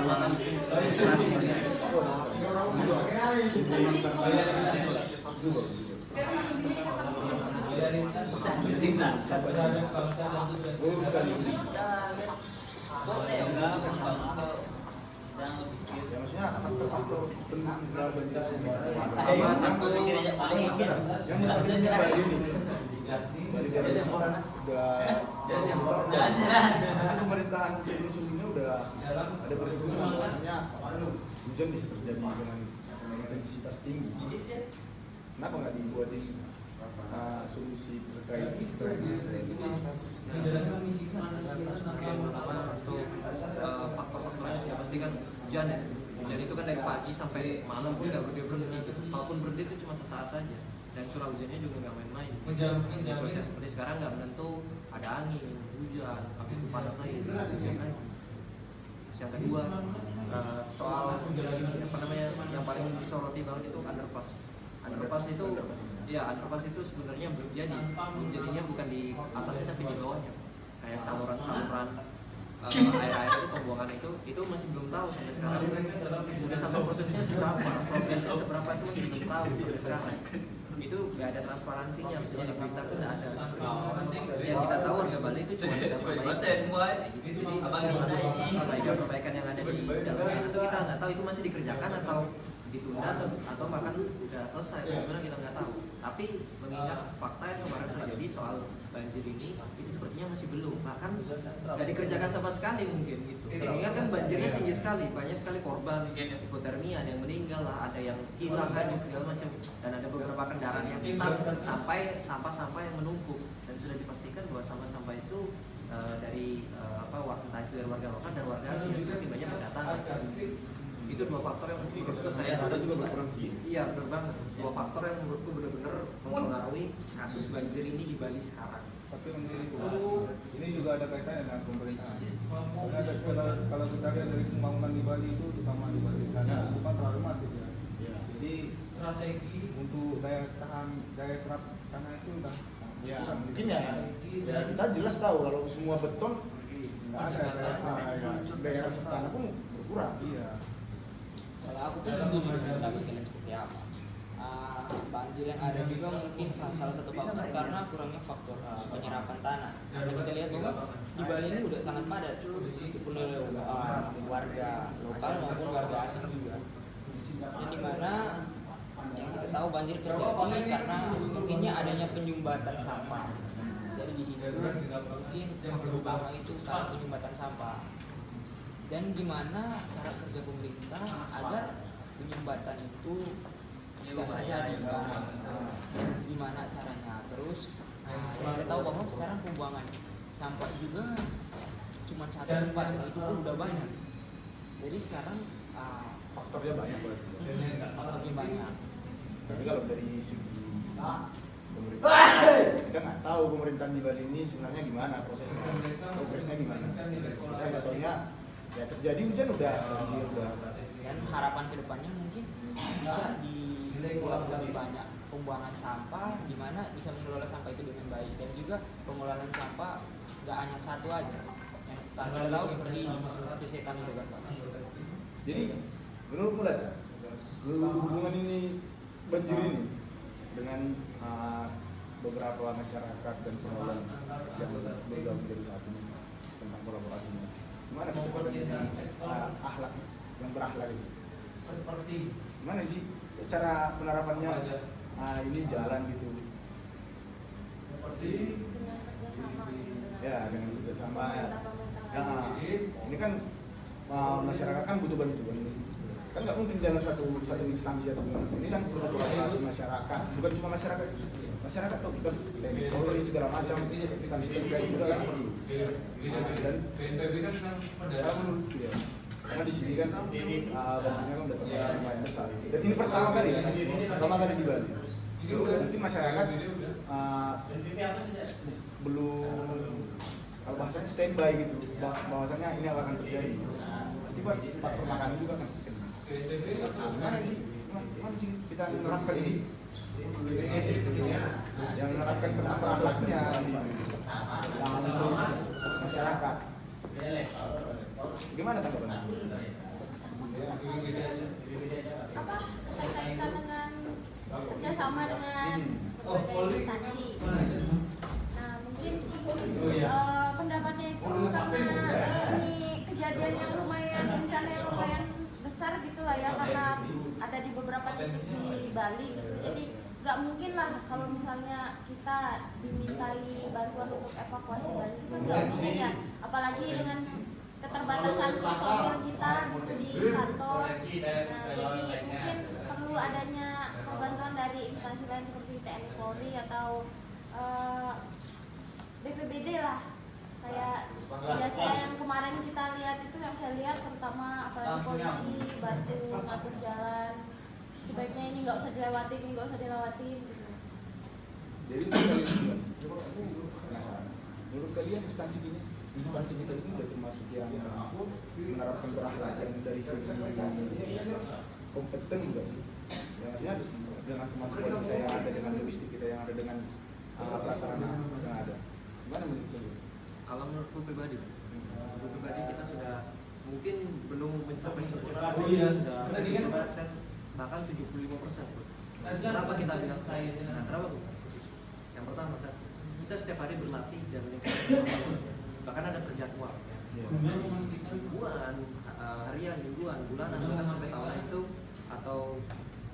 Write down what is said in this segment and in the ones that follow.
Ya maksudnya faktor-faktor tentang banjir pemerintahan sebelum-sebelumnya udah ada perhitungan bahwasanya hujan bisa terjadi dengan intensitas tinggi. Kenapa nggak dibuatin solusi terkait faktor-faktornya sih pasti kan hujan ya. Hujan itu kan dari pagi sampai malam pun nggak berhenti gitu. Kalaupun berhenti itu cuma sesaat aja. Dan curah hujannya juga nggak main-main. Cuaca seperti sekarang nggak menentu, ada angin, hujan, habis itu panas lagi, hujan lagi. Yang kedua soal apa namanya yang paling disoroti banget itu underpass. Underpass itu sebenarnya belum jadi. Jadinya bukan di atasnya tapi di bawahnya. Kayak saluran-saluran air-air itu pembuangan itu masih belum tahu sampai sekarang. Udah sampai prosesnya seberapa, progresnya seberapa itu masih belum tahu sampai sekarang. Itu nggak ada transparansinya, maksudnya di berita itu nggak ada. Yang kita tahu warga Bali itu cuma sedang perbaikan yang ada di dalam itu kita nggak tahu itu masih dikerjakan atau ditunda atau bahkan udah selesai, sebenarnya kita nggak tahu. Tapi mengingat fakta yang kemarin terjadi soal banjir ini, itu sepertinya masih belum, bahkan nggak dikerjakan sama sekali mungkin gitu. Mengingat kan banjirnya tinggi sekali, banyak sekali korban hipotermia, ada yang meninggal lah, ada yang hilang hanyut segala macam, dan ada beberapa kendaraan yang stuck sampai sampah-sampah yang menumpuk, dan sudah dipastikan bahwa sampah-sampah itu dari entah itu dari warga lokal dan warga asing yang semakin banyak berdatangan. Itu dua faktor yang menurutku saya ada juga berkurang. Iya, benar banget. Dua faktor yang menurutku benar-benar mempengaruhi kasus banjir ini di Bali sekarang. Tapi menurutku ini juga ada kaitannya dengan pemerintahan. Kalau kita lihat dari pembangunan di Bali itu, terutama di Bali karena itu kan terlalu masif ya. Jadi strategi untuk daya serap tanah itu udah mungkin ya kita jelas tahu kalau semua beton nggak ada daya serap tanah pun berkurang. Iya. Kalau aku tuh setuju dengan pendapat kalian seperti apa. Banjir yang ada juga mungkin salah satu faktor karena kurangnya faktor penyerapan tanah. Kalau kita lihat bahwa di Bali ini udah sangat padat, meskipun warga lokal maupun warga asing juga. Yang dimana yang kita tahu banjir terjadi karena mungkinnya adanya penyumbatan sampah. Jadi di sini mungkin faktor utama itu karena penyumbatan sampah. Dan gimana cara kerja pemerintah agar penyumbatan itu tidak terjadi, gimana caranya. Terus kita tahu bahwa sekarang pembuangan sampah juga cuma satu tempat, itu pun udah banyak. Jadi sekarang faktornya banyak berarti. Faktornya banyak. Tapi kalau dari segi pemerintah, kita nggak tahu pemerintahan di Bali ini sebenarnya gimana progresnya gimana. Kita nggak tahunya ya terjadi hujan udah. Dan harapan kedepannya mungkin bisa dibuat lebih banyak pembuangan sampah, di mana bisa mengelola sampah itu dengan baik, dan juga pengelolaan sampah nggak hanya satu aja. Yang kita tahu seperti sisi kami juga. Jadi menurutmu lah, hubungan ini banjir ini dengan beberapa masyarakat dan pengelola yang bergabung dari saat ini tentang kolaborasinya. Gimana akhlak yang berakhlak itu? Seperti gimana sih cara penerapannya? Ini jalan gitu. Seperti ya dengan kerjasama. Ini kan masyarakat kan butuh bantuan. Kan nggak mungkin jalan satu instansi atau gimana. Ini kan kolaborasi masyarakat, bukan cuma masyarakat atau kita Polri segala macam instansi terkait juga kan perlu. Dan BNPB kan mendarat ya. Karena di sini kan banjirnya kan udah lumayan besar. Dan ini pertama kali di Bali. Mungkin masyarakat belum, kalau bahasanya standby gitu, bahwasanya ini akan terjadi. Pasti buat faktor makanan juga kan. Gimana sih kita menerapkan ini? Yang menerapkan tentang akhlaknya untuk masyarakat. Gimana tanggapannya? apa keterkaitan dengan kerjasama dengan berbagai instansi. Nah mungkin pendapatnya itu karena ini kejadian yang lumayan, bencana yang lumayan besar gitu lah ya, karena ada di beberapa titik di Bali gitu. Jadi nggak mungkin lah kalau misalnya kita dimintai bantuan untuk evakuasi Bali, itu kan nggak mungkin ya, apalagi dengan keterbatasan personil kita gitu di kantor. Nah, jadi mungkin perlu adanya bantuan dari instansi lain seperti TNI Polri atau BPBD lah, kayak biasanya yang kemarin kita lihat itu, yang saya lihat terutama apalagi polisi bantu ngatur jalan, sebaiknya ini nggak usah dilewatin, ini nggak usah dilewatin gitu. Jadi menurut kalian instansi kita ini udah termasuk yang menerapkan berakhlak yang dari segi kompeten juga sih? Ya maksudnya dengan kemampuan kita yang ada, dengan logistik kita yang ada, dengan prasarana yang ada. Gimana menurut kalian? Kalau menurutku pribadi kita sudah mungkin belum mencapai sempurna, sudah 50%, bahkan 75%. Kenapa kita bilang saya? Nah, kenapa Bu? Yang pertama, kita setiap hari berlatih dan meningkatkan kemampuan. Bahkan ada terjadwal mingguan, harian, mingguan, bulanan, bahkan sampai tahunan itu, atau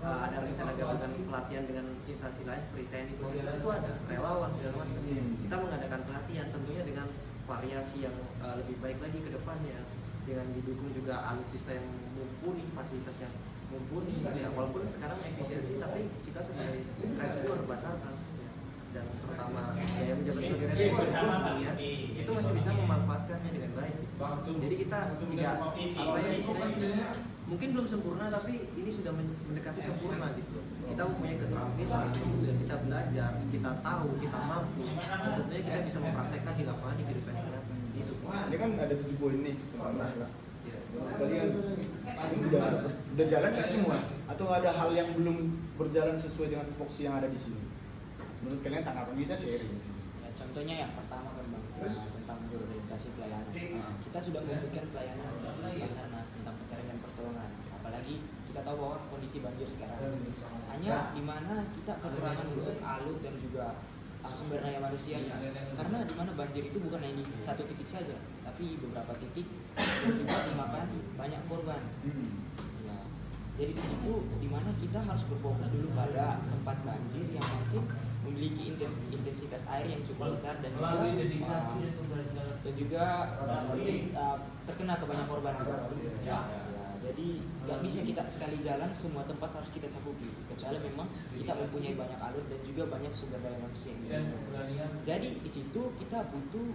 ada rencana gabungan pelatihan dengan instansi lain seperti TNI itu ada relawan segala macam. Kita mengadakan pelatihan tentunya dengan variasi yang lebih baik lagi ke depannya, dengan didukung juga alutsista yang mumpuni, fasilitas yang mumpuni ya. Walaupun sekarang efisiensi, tapi kita sebagai rescuer Basarnas dan terutama yang menjabat sebagai rescuer ya, itu masih bisa memanfaatkannya dengan baik. Jadi kita tidak apa ya istilahnya, mungkin belum sempurna tapi ini sudah mendekati sempurna gitu. Kita mempunyai keterampilan dan kita belajar, kita tahu, kita mampu, dan tentunya kita bisa mempraktekkan di lapangan di kehidupan kita. Gitu. Ini kan ada 7 poin nih tentang berakhlak. Kalian ini udah jalan nggak semua? Atau ada hal yang belum berjalan sesuai dengan tupoksi yang ada di sini? Menurut kalian tanggapan kita sharing? Ya, contohnya yang pertama kan Bang, tentang berorientasi pelayanan. Kita sudah memberikan pelayanan dari Basarnas tentang pencarian dan pertolongan. Apalagi kita tahu bahwa kondisi banjir sekarang, hanya di mana kita kekurangan untuk alut dan juga sumber daya manusianya. Karena di mana banjir itu bukan hanya di satu titik saja, tapi beberapa titik dan juga memakan banyak korban. Ya. Jadi di situ di mana kita harus berfokus dulu pada tempat banjir yang mungkin memiliki intensitas air yang cukup besar dan juga terkena ke banyak korban. Jadi nggak bisa kita sekali jalan semua tempat harus kita cakupi, kecuali memang kita mempunyai banyak alur dan juga banyak sumber daya manusia. Jadi di situ kita butuh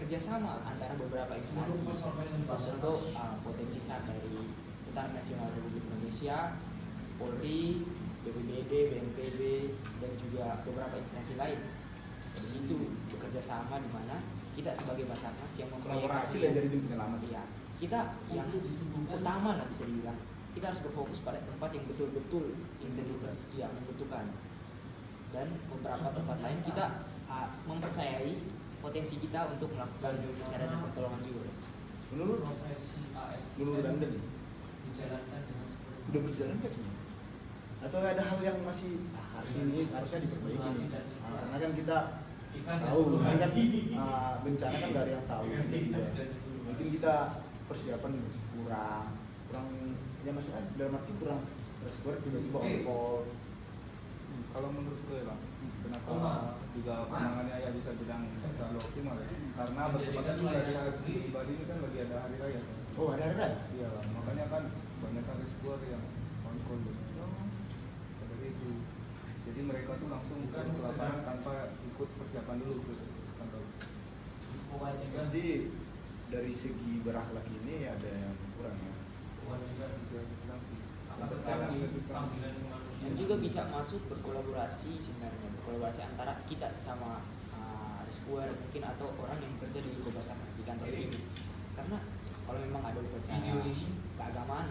kerjasama antara beberapa instansi untuk potensi SAR dari Tentara Nasional Republik Indonesia, Polri, BPBD, BNPB, dan juga beberapa instansi lain. Di situ bekerja sama di mana kita sebagai Basarnas yang mempunyai kolaborasi lah jadi tim penyelamat. Iya, kita yang utama lah bisa dibilang, kita harus berfokus pada tempat yang betul-betul intensitas yang membutuhkan, dan beberapa tempat lain kita mempercayai potensi kita untuk melakukan pencarian dan pertolongan juga. Menurut Anda nih, udah berjalan nggak semuanya? Atau ada hal yang masih harusnya diperbaiki? Karena kan kita tahu, kan bencana kan nggak ada yang tahu. Mungkin kita persiapan kurang ya, maksudnya dalam arti kurang reskuer tiba-tiba on-call. Kalau menurut gue Bang, kenapa juga penanganannya ya bisa bilang terlalu optimal ya? Karena bertepatan juga di Bali ini kan lagi ada hari raya. Oh, ada hari raya? Iya Bang, makanya kan banyak reskuer yang on-call seperti itu. Jadi mereka tuh langsung ke lapangan tanpa ikut persiapan dulu gitu. Jadi dari segi berakhlak ini ada yang kurang ya. Dan juga bisa masuk berkolaborasi sebenarnya, berkolaborasi antara kita sesama rescuer mungkin atau orang yang bekerja di Basarnas di kantor ini. Karena kalau memang ada upacara keagamaan,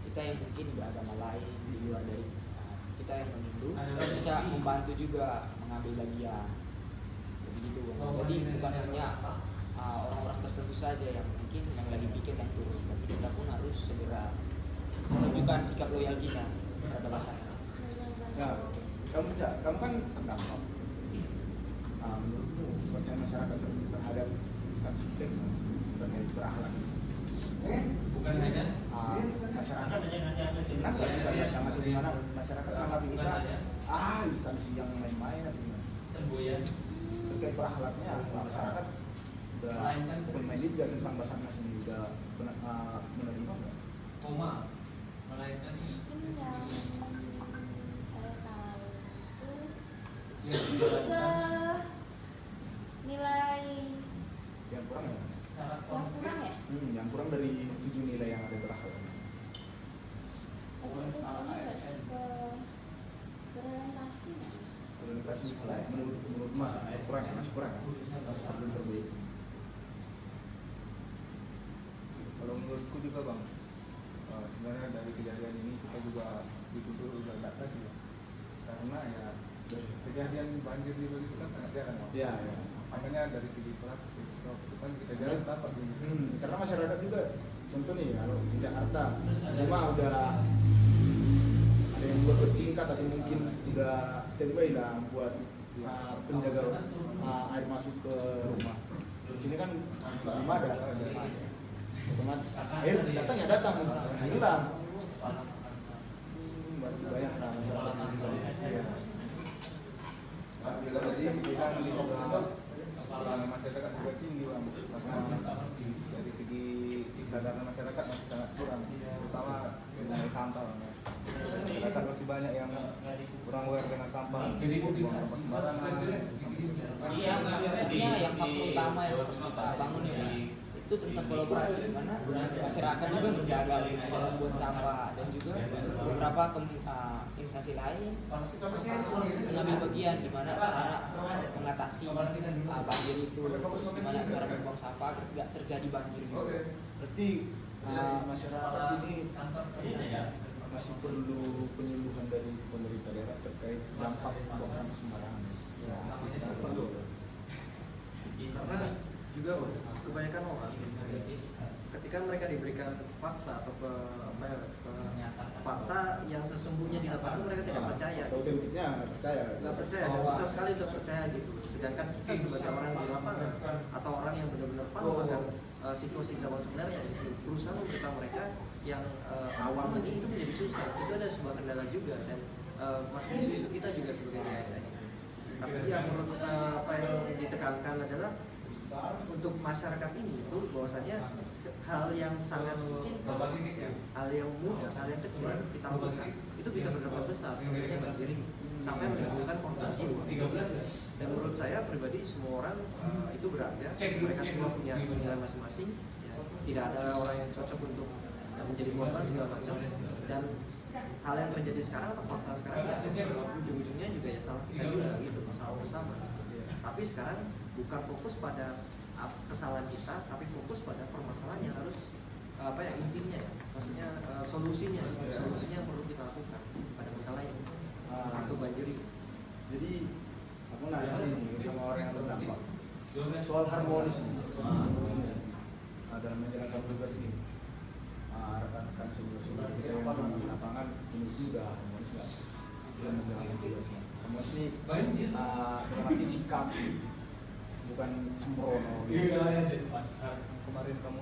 kita yang mungkin beragama lain di luar dari kita yang menyindu bisa membantu juga mengambil bagian begitu. Jadi bukan hanya orang-orang tertentu saja yang mungkin yang lagi piket yang turun, tapi kita pun harus segera menunjukkan sikap loyal kita terhadap Basarnas. Nah, kamu kan terdampak. Menurutmu kepercayaan masyarakat terhadap instansi kita terkait berakhlak? Bukan hanya Masyarakat senang nggak kita datang atau gimana? Masyarakat menanggapi kita instansi yang main-main atau gimana? semboyan Terkait berakhlaknya, masyarakat udah bermain juga tentang Basarnas ini udah menerima nggak? koma melainkan Mungkin yang saya tahu itu yang ke dijalankan nilai Yang kurang ya? secara yang konkret. kurang ya. Yang kurang dari 7 nilai yang ada berakhlak. Tapi itu nggak sih ke berorientasi ya? Orientasi menurut Mas kurang ya? Masih kurang ya? Khususnya Harus diperbaiki. Kalau menurutku juga bang, sebenarnya dari kejadian ini kita juga dituduh ugal data sih ya. Karena ya kejadian banjir di Bali itu kan sangat jarang bang. Iya. Makanya dari segi pelaku itu kan kita jarang dapat ini. Karena masyarakat juga, contoh nih kalau di Jakarta, rumah udah ada yang buat bertingkat atau mungkin udah standby lah buat penjaga air masuk ke rumah. Di sini kan belum ada. Otomatis air datang ya datang, hilang. Banyak lah masyarakat yang hilang. Bila tadi kita melihat masyarakat juga tinggi bang, karena dari segi kesadaran masyarakat masih sangat kurang, terutama mengenai sampah. Masyarakat masih banyak yang kurang aware dengan sampah, buang sampah sembarangan. Sebenarnya yang faktor utama yang harus kita bangun ini itu tentang kolaborasi, karena masyarakat juga menjaga lingkungan, membuat sampah, dan juga beberapa instansi lain mengambil bagian di mana cara mengatasi banjir itu, gimana cara membuang sampah agar tidak terjadi banjir juga. Berarti masyarakat ini masih perlu penyuluhan dari pemerintah daerah terkait dampak buang sampah sembarangan. Ya, perlu. Karena juga kebanyakan orang ketika mereka diberikan fakta atau fakta yang sesungguhnya di lapangan mereka tidak percaya. Autentiknya nggak percaya. Nggak percaya, dan susah sekali untuk percaya gitu. Sedangkan kita sebagai orang di lapangan atau orang yang benar-benar paham akan situasi di lapangan sebenarnya berusaha memberitahu mereka yang awam ini itu menjadi susah. Itu ada sebuah kendala juga, dan masuk isu kita juga sebagai ASN. Tapi yang menurut apa yang ditekankan adalah untuk masyarakat ini itu bahwasanya hal yang sangat simpel, hal yang mudah, hal yang kecil kita lakukan itu bisa berdampak besar, contohnya banjir ini sampai menimbulkan korban jiwa. Dan menurut saya pribadi semua orang itu berharga, mereka semua punya nilai masing-masing, ya. Tidak ada orang yang cocok untuk menjadi korban segala macam, dan hal yang terjadi sekarang atau fakta sekarang ya ujung-ujungnya juga ya salah kita juga gitu, masalah bersama. Tapi sekarang bukan fokus pada kesalahan kita, tapi fokus pada permasalahan yang harus intinya ya, maksudnya solusinya yang perlu kita lakukan pada masalah ini untuk banjir ini. Jadi aku nanya nih sama orang yang terdampak soal harmonis dalam menjalankan tugas ini. Rekan-rekan saudara kita yang di lapangan ini sudah harmonis nggak dalam menjalankan tugasnya? Harmonis ini berarti sikap, bukan sembrono. Kemarin kamu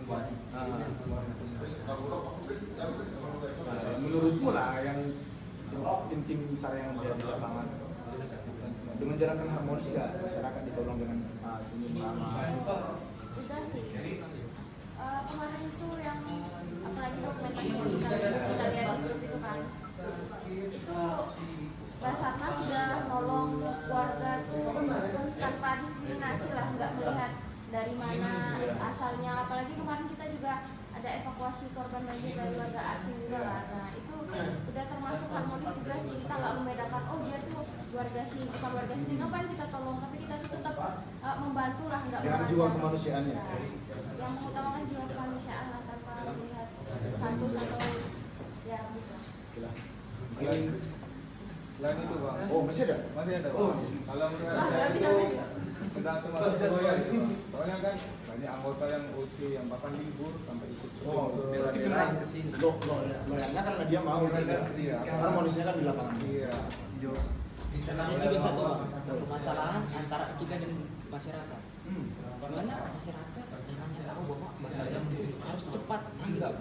menurutmu lah yang tim besar yang ada di lapangan dengan menjalankan harmonis nggak masyarakat ditolong dengan senyum ramah? Udah sih. Kemarin itu yang apalagi dokumentasi yang kita lihat di YouTube itu kan, itu Basarnas sudah nolong warga tuh tanpa diskriminasi lah, nggak melihat dari mana asalnya. Apalagi kemarin kita juga ada evakuasi korban banjir dari warga asing juga lah. Nah itu udah termasuk harmonis juga sih, kita nggak membedakan oh dia tuh warga sini bukan warga sini, ngapain kita tolong, tapi kita tuh tetap membantu lah, nggak dengan jiwa kemanusiaannya. Nah, yang mengutamakan jiwa kemanusiaan lah tanpa melihat status atau ya gitu. Selain itu bang, oh masih ada? Masih ada bang. Kalau Nggak bisa itu sudah termasuk goyang gitu. Soalnya kan banyak anggota yang OC yang bahkan libur sampai ikut bela-bela loyalnya karena dia mau karena manusia kan di lapangan. Iya. Dan ada juga satu permasalahan antara kita dan masyarakat. Dimana masyarakat hanya tahu bahwa masalah harus cepat tanggap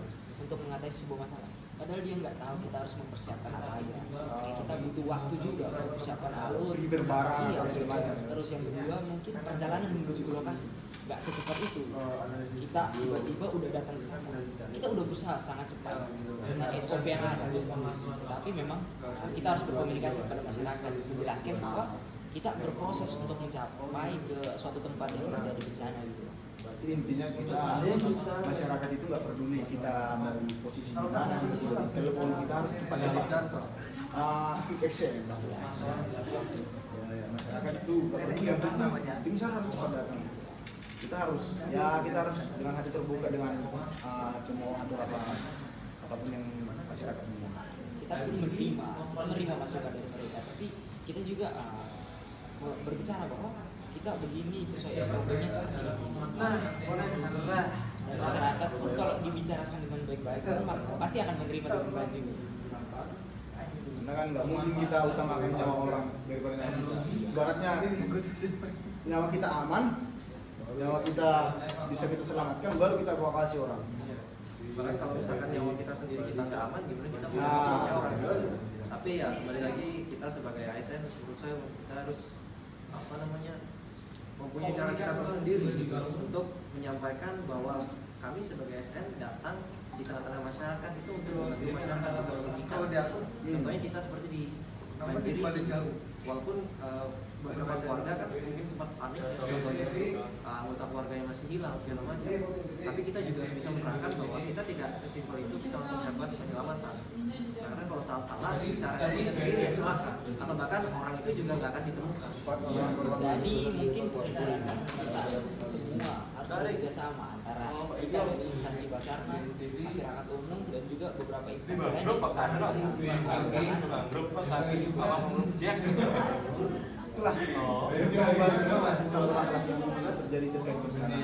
untuk mengatasi sebuah masalah. Padahal dia nggak tahu kita harus mempersiapkan apa aja. Kayak kita butuh waktu juga untuk persiapan alur, berbarang, iya, segala macam. terus yang kedua mungkin perjalanan menuju ke lokasi nggak secepat itu. Kita tiba-tiba udah datang ke sana. Kita udah berusaha sangat cepat dengan SOP yang ada. Tapi memang kita harus berkomunikasi kepada masyarakat, menjelaskan bahwa kita berproses untuk mencapai ke suatu tempat yang terjadi bencana gitu. Berarti intinya kita masyarakat itu nggak peduli kita mau posisi di mana, di telepon kita harus cepat dapat data. Quick action. Ya, masyarakat itu nggak peduli yang penting tim SAR harus cepat datang. Kita harus dengan hati terbuka dengan cemooh atau apapun yang masyarakat mau. Kita pun menerima masukan dari mereka, tapi kita juga berbicara bahwa kita begini sesuai SOP-nya seperti ini. Dan masyarakat pun kalau dibicarakan dengan baik-baik, pasti akan menerima dengan baik juga. Karena kan nggak mungkin kita utamakan nyawa orang daripada nyawa kita. Ibaratnya nyawa kita aman, nyawa kita bisa kita selamatkan, baru kita evakuasi orang. Bahkan kalau misalkan nyawa kita sendiri kita nggak aman, gimana kita mau evakuasi orang? Tapi ya kembali lagi kita sebagai ASN menurut saya kita harus mempunyai cara kita tersendiri untuk menyampaikan bahwa kami sebagai ASN datang di tengah-tengah masyarakat itu untuk membantu masyarakat berkomunikasi. Contohnya kita seperti di Mandiri, walaupun beberapa keluarga kan mungkin sempat panik contohnya anggota keluarga yang masih hilang segala macam, tapi kita juga bisa menerangkan bahwa kita tidak sesimpel itu kita langsung melakukan penyelamatan, karena kalau salah bisa resikonya sendiri yang celaka atau bahkan orang itu juga nggak akan ditemukan. Jadi mungkin kesimpulannya kita semua harus bekerja sama antara kita dari instansi Basarnas, masyarakat umum dan juga beberapa instansi lain. Terjadi terkait bencana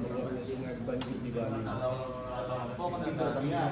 meluapnya sungai banjir di Bali. Mungkin kedepannya